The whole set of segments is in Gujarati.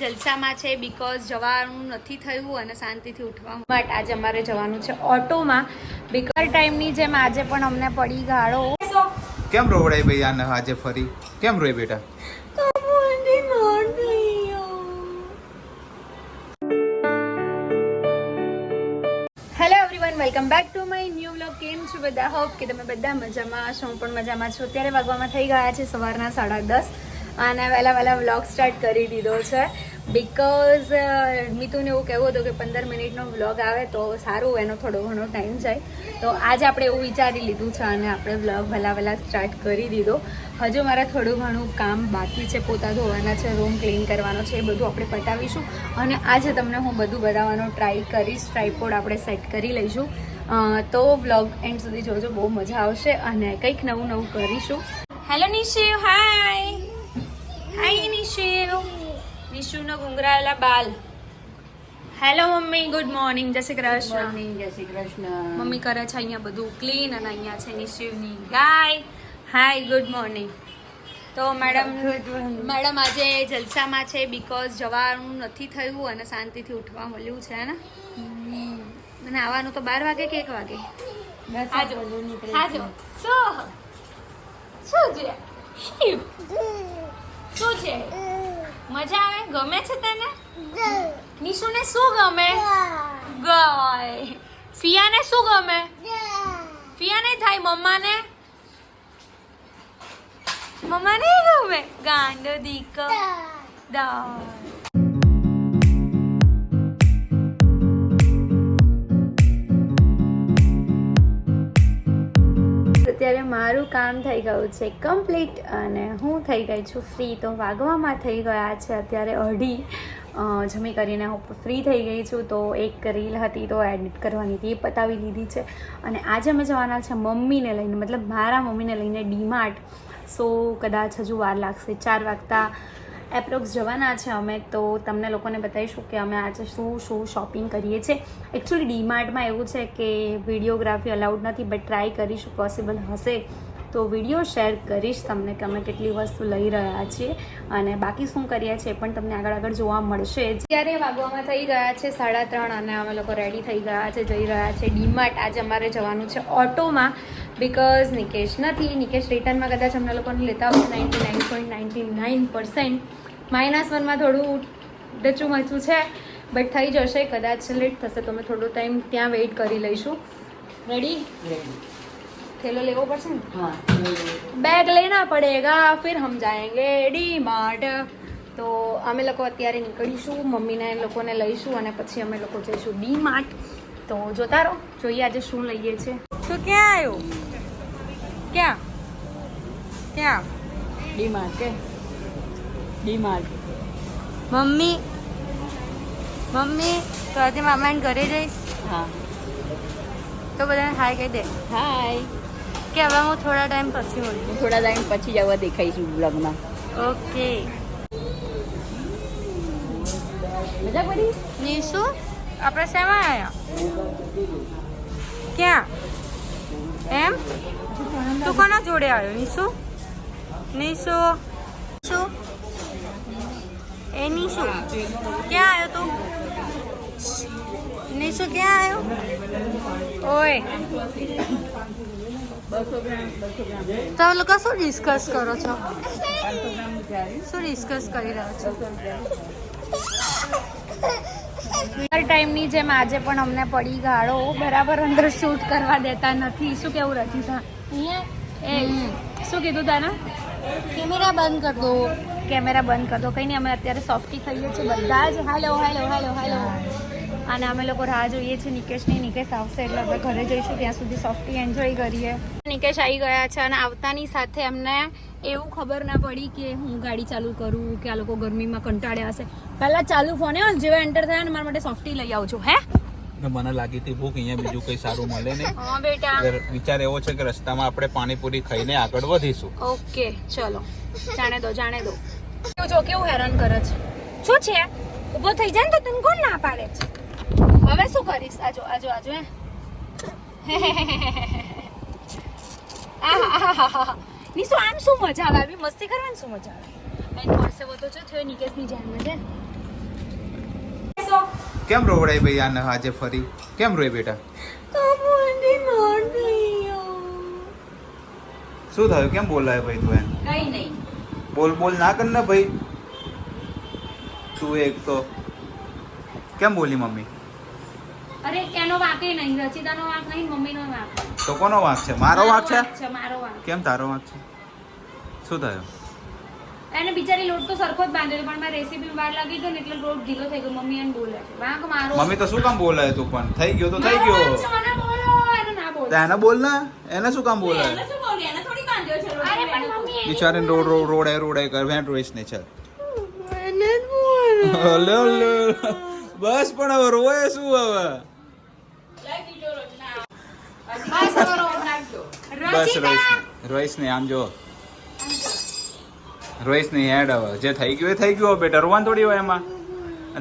જલસામાં છે બીકોઝ જવાનું નથી થયું અને શાંતિથી ઉઠવા માટે આજે અમારે જવાનું છે ઓટોમાં. બીકોઝ ટાઈમની જેમ આજે પણ અમને પડી ગાળો. કેમ રોવડાય ભાઈ આને આજે ફરી કેમ રોય બેટા? Hello everyone, welcome back to my new vlog. કેમ છો બધા? હોપ કે તમે બધા મજામાં હશો. હું પણ મજામાં છું. અત્યારે વાગવામાં થઈ ગયા છે સવારના 10:30 અને વહેલા વ્લોગ સ્ટાર્ટ કરી દીધો છે બીકોઝ મિતુને એવું કહેવું હતું કે 15 મિનિટનો વ્લોગ આવે તો સારું, એનો થોડો ઘણો ટાઈમ જાય. તો આજે આપણે એવું વિચારી લીધું છે અને આપણે વ્લોગ વહેલા સ્ટાર્ટ કરી દીધો. હજુ મારે થોડું ઘણું કામ બાકી છે, પોતા ધોવાના છે, રૂમ ક્લીન કરવાનો છે, એ બધું આપણે પતાવીશું અને આજે તમને હું બધું બતાવવાનો ટ્રાય કરીશ. ટ્રાયપોડ આપણે સેટ કરી લઈશું. તો વ્લોગ એન્ડ સુધી જોજો, બહુ મજા આવશે અને કંઈક નવું કરીશું. હેલો નિશુ, હાય હાય નિશુ. નિશુનો ગુંગરાયેલા બાલ. હેલો મમ્મી, ગુડ મોર્નિંગ, જય શ્રી કૃષ્ણ. જય શ્રી કૃષ્ણ. મમ્મી કરે છે અહીંયા બધું ક્લીન અને અહીંયા છે નિશુની ગાય. હાય, ગુડ મોર્નિંગ. તો મેડમ આજે જલસામાં છે બીકોઝ જવાનું નથી થયું અને શાંતિથી ઉઠવા મળ્યું છે ને. અને આવવાનું તો 12 વાગે કે 1 વાગે. આજો શું છે? શું છે? મજા આવે? ગમે છે તને? નિશુને શું ગમે? ગાય. ફિયાને શું ગમે? ફિયા નહીં થાય મમ્માને ગમે. ગાંડો દીકો દાળ. અત્યારે મારું કામ થઈ ગયું છે કમ્પ્લીટ અને હું થઈ ગઈ છું ફ્રી. તો વાગવામાં થઈ ગયા છે અત્યારે 2:30. જમી કરીને હું ફ્રી થઈ ગઈ છું. તો એક રીલ હતી તો એડિટ કરવાની હતી, એ પતાવી લીધી છે અને આજે અમે જવાના છે મમ્મીને લઈને, મતલબ મારા મમ્મીને લઈને ડીમાર્ટ. સો કદાચ હજુ વાર લાગશે, 4 વાગતા એપ્રોક્સ જવાના છે અમે. તો તમને લોકોને બતાવીશું કે અમે આજે શું શોપિંગ કરીએ છીએ. એકચ્યુઅલી ડીમાર્ટમાં એવું છે કે વિડીયોગ્રાફી અલાઉડ નથી, બટ ટ્રાય કરીશું, પોસિબલ હશે તો વિડીયો શેર કરીશ તમને કે અમે કેટલી વસ્તુ લઈ રહ્યા છીએ અને બાકી શું કરીએ છીએ પણ તમને આગળ જોવા મળશે. ત્યારે વાગવામાં થઈ ગયા છે 3:30 અને અમે લોકો રેડી થઈ ગયા છે, જઈ રહ્યા છે ડીમાર્ટ. આજે અમારે જવાનું છે ઓટોમાં બીકોઝ નિકેશ નથી. નિકેશ રિટર્નમાં કદાચ અમને લોકોને લેતા હોય 99.99%. -1માં થોડું ડચું મચું છે બટ થઈ જશે. કદાચ લેટ થશે તો અમે થોડો ટાઈમ ત્યાં વેઇટ કરી લઈશું. રેડી? थैलो लेवो પડશે ને? हाँ, બેગ લેના પડેગા, फिर हम जाएंगे डी-मार्ट. તો અમે લોકો અત્યારે નીકળીશું, મમ્મીને લોકોને લઈશું અને પછી અમે લોકો જઈશું ડી-માર્ટ. તો જોતા રહો, જોઈએ આજે શું લઈએ છે. તો ક્યાં આવ્યો? ક્યાં डी-मार्ट के डी-मार्ट. મમ્મી તો આજે મામાને ઘરે જઈશ हाँ, તો બધાને હાય કહી દે हाय. કે હવે હું થોડા ટાઈમ પછી મળું. થોડા ટાઈમ પછી જવા દેખાઈશું બ્લોગમાં. ઓકે. મજા પડી? નિશુ, આપણે શેમાં આવ્યા? ક્યાં? એમ તું કોના જોડે આવ્યો? નિશુ એ નિશુ ક્યાં આવ્યો તું? નિશુ ક્યાં આવ્યો? ઓય, તમે લોકો શું ડિસ્કસ કરો છો? શું ડિસ્કસ કરી રહ્યા છો? ટાઈમની જેમ આજે પણ અમને પડી ગાળો. બરાબર અંદર શૂટ કરવા દેતા નથી. શું કેવું રચી था? શું કીધું તાના? કેમેરા બંધ કર દો. કંઈ નહીં, અમે અત્યારે સોફ્ટી ખાઈએ છીએ બધા જ. હેલો. અને અમે લોકો રાહ જોઈએ છીએ નિકેશની. નિકેશ આવશે એટલે આપણે ઘરે જઈશું, ત્યાં સુધી સોફ્ટી એન્જોય કરીએ. નિકેશ આવી ગયા છે અને આવતાની સાથે અમને એવું ખબર ના પડી કે હું ગાડી ચાલુ કરું કે આ લોકો ગરમીમાં કંટાળ્યા હશે. પહેલાં ચાલુ ફોને જેવા એન્ટર થયા ને મારા માટે સોફ્ટી લઈ આવજો. હે, મને લાગી હતી ભૂખ, અહીંયા બીજું કઈ સારું મળે નહીં. હા બેટા, વિચાર એવો છે કે રસ્તામાં આપણે પાણીપુરી ખાઈને આગળ વધીશું. ઓકે ચલો, જાણે દો. કેવું હેરાન કરે છે. શું છે? ઊભો થઈ જાય ને તો તને કોણ ના પાડે છે? હવે શું કરીશ? આજો નિશુ, આમ શું મજા આવે? આવી મસ્તી કરવાની શું મજા આવે? એની પાસે વધો છો થયો નિકેશની જાનમાં છે. બેસો. કેમ રોવડાય ભાઈ આને આજે ફરી કેમ રોય બેટા શું થયું કેમ બોલાય ભાઈ તું એને કઈ નહીં. બોલ બોલ ના કર ને ભાઈ તું એક તો કેમ બોલી મમ્મી અરે કેનો વાંક નહીં, રચિતાનો વાંક નહીં, મમ્મીનો વાંક. તો કોનો વાંક છે મારો વાંક છે મારો વાંક. કેમ તારો વાંક છે શું થયું એને બિચારી લોટ તો સરખો જ બાંધ્યો પણ મારી રેસીપી વાર લાગી ગઈ ને એટલે લોટ ઢીલો થઈ ગયો. મમ્મી એને બોલે છે વાંક મારો. મમ્મી તો શું કામ બોલાય તું પણ થઈ ગયો તો થઈ ગયો મારો વાંક છે, મને બોલો, એને ના બોલો. તો એને બોલ ને એને શું કામ બોલાય એને શું બોલી? એને થોડી બાંધ્યો છે લોટ. અરે પણ મમ્મી એને બિચારીને રોડે કર વેન્ટ રોઈશ ને ચાલ એને જ બોલો. લે લે બસ પણ હવે રોય શું હવે લાઈ દીધો રોટલા. બસ બસ કરો. નાખજો. બસ રચિતા રોઈશ ને આમ જો રોઈશ ને હેડ હવે જે થઈ ગયું એ થઈ ગયું હવે બેટા રોવાનું થોડી હોય એમાં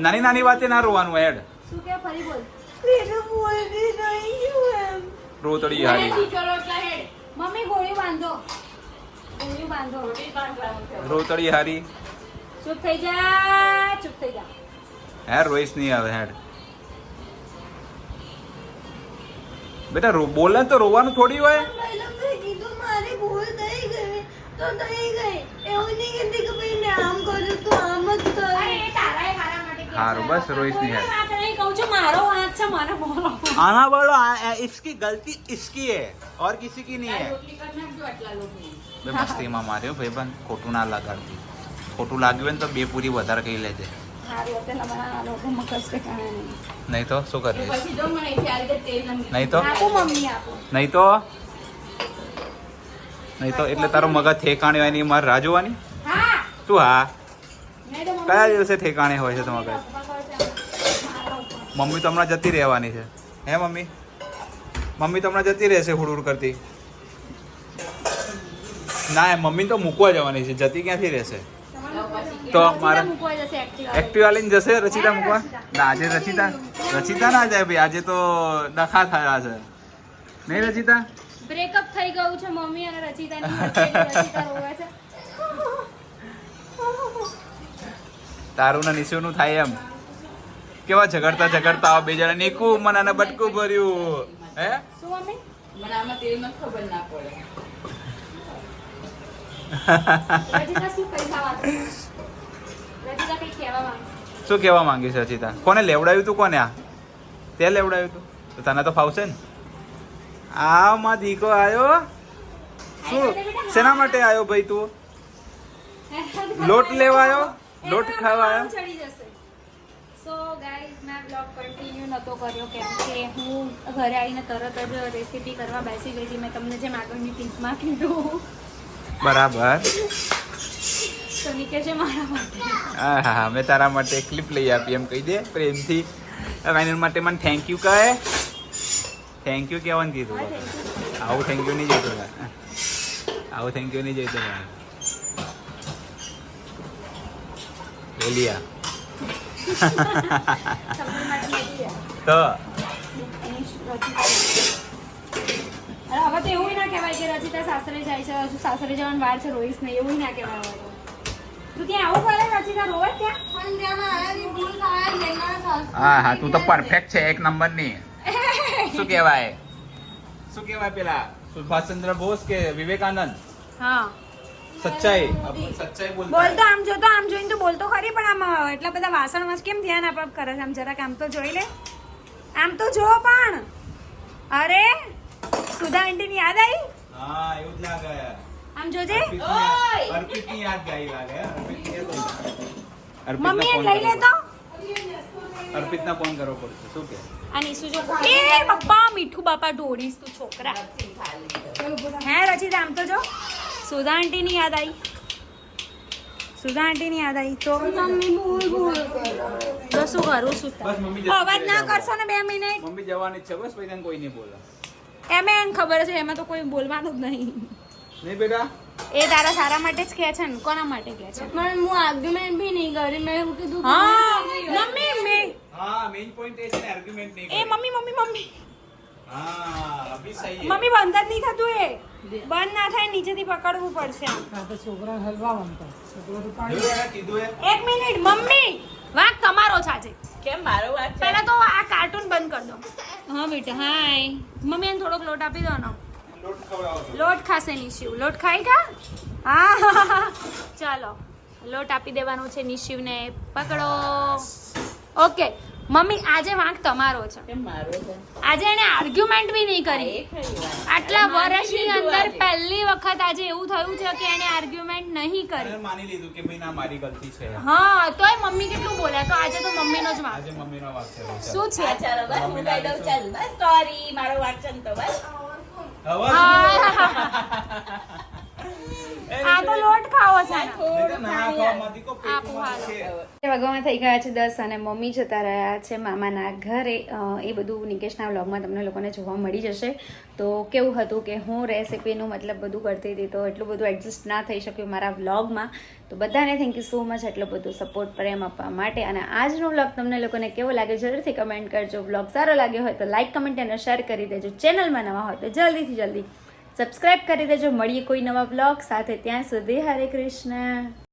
નાની નાની વાતે ના રોવાનું હેડ શું કે ફરી બોલ. એને બોલતી નહીં એમ. રો તડી મને હારી દીધો રોટલા હેડ. મમ્મી ગોળી બાંધો, ગોળી બાંધો. રોટી બાંધવાનું છે. રો તડી હારી ચૂપ થઈ જા, ચૂપ થઈ જા. હેડ રોઈશ નહીં આવે હેડ બેટા બોલે તો રોવાનું થોડી હોય કીધું મારી ભૂલ થઈ ગઈ તો થઈ ગઈ. એવું નહીં કહેતી કે ભાઈ મેં આમ કર્યું તો આમ જ કર. અરે એ તારા મારા માટે કહે છે. હારું, બસ રોઈશ નહીં યાર. કોઈનો વાંક નહીં, કહું છું મારો વાંક છે, મને બોલો. आना बोलो इसकी गलती इसकी है और किसी की नहीं है રોટલી કરી નાખજો આટલા લોટની. બે મસ્તીમાં માર્યો ભાઈ પણ ખોટું ના લગાડતી ખોટું લાગ્યું હોય ને તો બે પૂરી વધારે કહી લેજે હારું, અત્યારે અમારા આ લોકો મગજ કે કાંઈ નહીં. નહીં તો શું તો કરીશ પછી જો મને અહીંથી આ રીતે તેલ નમી. નહીં તો આપો મમ્મી, આપો. નહીં તો એટલે તારો મગજ ઠેકાણે હોય ની મારે રાહ જોવાની હા તું હા નહીં તો મમ્મી કયા દિવસે ઠેકાણે હોય છે તો મગજ મારા ઉપર. મમ્મી તો હમણાં જતી રહેવાની છે હે મમ્મી મમ્મી તો હમણાં જતી રહેશે હુડુડ કરતી ના મમ્મી તો મૂકવા જવાની છે જતી ક્યાંથી રહેશે તો મારે મૂકવા જશે Activa. એક્ટિવા લઈને જશે રચિતા મૂકવા ના આજે રચિતા ના જાય ભાઈ આજે તો ડખા થયા છે નહીં રચિતા બ્રેકઅપ થઈ ગયું છે મમ્મી અને રચિતાની વચ્ચે. રચિતા રોવે છે. તારું ને નિશુનું થાય એમ કેવા ઝઘડતા આવો બે જણા નીકુ મને અને બટકું ભર્યું હે શું મમ્મી? મને આમાં તેલમાં ખબર ના પડે. રચિતા શું પૈસા વાત કરે? રચિતા કંઈ કહેવા માંગે છે? શું કહેવા માંગી છે રચિતા કોને લેવડાવ્યું તું કોને આ તે લેવડાવ્યું તું તો તને તો ફાવશે ને આ માં દીકો આવ્યો શું શેના માટે આવ્યો ભાઈ તું લોટ લેવા આવ્યો લોટ ખાવા આવ્યો ચડી જશે. સો ગાઈઝ મેં બ્લોગ કન્ટિન્યુ નહોતો કર્યો કેમ કે હું ઘરે આવીને તરત જ રેસીપી કરવા બેસી ગઈ હતી. મેં તમને જેમ આગળની ટીપમાં કીધું બરાબર તો નીકે છે મારા માટે. હા હા મેં તારા માટે ક્લિપ લઈ આપી એમ કહી દે પ્રેમથી એના માટે મને થેન્ક યુ કહે થેન્ક યુ કહેવાનું કીધું આવું થેન્ક યુ નહીં જતો આવું થેન્ક યુ નહીં જતો બોલિયા તમારા માટે નથી આ. તો એની રચિતા. અરે હવે તો એવું ના કહેવાય કે રચિતા સાસરે જાય છે, હજુ સાસરે જવાનું વાર છે, રોઈશ નહીં, એવું ના કહેવાય હવે તો. તું ત્યાં આવું કરે રચિતા રોવે ત્યાં? હા હા તું તો પરફેક્ટ છે એક નંબરની શું કહેવાય પેલા સુભાષચંદ્ર બોઝ કે વિવેકાનંદ હા સચ્ચાઈ બોલતા બોલતો આમ જોતો આમ જોઈને તો બોલતો ખરી પણ આમ એટલા બધા વાસણમાં કેમ ધ્યાન આપવા કરે છે? આમ જરાક આમ તો જોઈ લે, આમ તો જો પણ. અરે સુધા આંટીની યાદ આવી? હા એવું જ લાગે આમ જોજે. અર્પિતની યાદ ગાઈ લાગે મમ્મી એ લઈ લે તો. અર્પિતના ફોન કરવો પડશે શું કે આ નીસુ જો એ પપ્પા મીઠું બાપા ઢોળીશ તું છોકરા. હે રચિતા આમ તો જો સુધા આંટીની યાદ આવી? સુધા આંટીની યાદ આવી તો મમ્મી બોલ તો શું કરું શું બસ મમ્મી જતી અવાજ ના રહે. કરશો ને 2 મિનિટ. મમ્મી જવાની જ છે બસ પછી તને કોઈ નહીં બોલે એમે એને ખબર છે એમાં તો કોઈ બોલવાનું જ નહીં. નહીં બેટા એ તારા સારા માટે જ કહે છે ને કોના માટે કહે છે? પણ હું આર્ગ્યુમેન્ટ બી નહીં કરી. મેં એવું કીધું હા મમ્મી મેં હા મેઇન પોઈન્ટ એ છે ને આર્ગ્યુમેન્ટ નહીં એ મમ્મી હા અભી સહી है મમ્મી બંધ જ નહીં થતું એ બંધ ના થાય નીચેથી પકડવું પડશે આમ. જોયું એને કીધું એ 1 મિનિટ મમ્મી વાંક તમારો છે આજે. કેમ કેમ મારો વાત છે પહેલા તો આ કાર્ટૂન બંધ કર દો. હા બેટા હાય. મમ્મી એને થોડોક લોટ આપી દો ને. લોટ ખાશે નિશિવ. લોટ ખાઈ કા? હા ચાલો લોટ આપી દેવાનું છે નિશિવને. પકડો. ઓકે મમ્મી આજે વાંક તમારો છે. કેમ મારો છે આજે એને આર્ગ્યુમેન્ટ બી નહીં હા, કરી. એ ખરી વાત. આટલા માની વર્ષની લીધું અંદર આજે. પહેલી વખત આજે એવું થયું છે કે એને આર્ગ્યુમેન્ટ નહીં કરી. માની લીધું કે ભાઈ ના મારી ગલતી છે હા તોય મમ્મી કેટલું બોલ્યા તો આજે તો મમ્મીનો જ વાંક આજે મમ્મીનો વાંક છે ભાઈ. શું છે હા, ચાલો બસ હું કહી દઉં ચાલ બસ સોરી મારો વાત છે ને તો બસ હવે આ તો લોટ ખાવો છે ને. થોડું ના પાણી ખાવામાંથી કો આપું પેટમાં હાલો. છે. વાગવામાં થઈ ગયા છે 10 અને મમ્મી જતા રહ્યા છે મામાના ઘરે. એ બધું નિકેશના વ્લોગમાં તમને લોકોને જોવા મળી જશે. તો કેવું હતું કે હું રેસિપીનું મતલબ બધું કરતી હતી તો એટલું બધું એડજસ્ટ ના થઈ શક્યું મારા વ્લોગમાં. તો બધાને થેન્ક યુ સો મચ એટલો બધું સપોર્ટ પ્રેમ આપવા માટે. અને આજનો વ્લોગ તમને લોકોને કેવો લાગે જરૂરથી કમેન્ટ કરજો. વ્લોગ સારો લાગ્યો હોય તો લાઇક કમેન્ટ અને શેર કરી દેજો. ચેનલમાં નવા હોય તો જલ્દીથી જલ્દી સબસ્ક્રાઇબ કરી દેજો. મળીએ કોઈ નવા વ્લોગ સાથે. ત્યાં સુધી હરે કૃષ્ણ.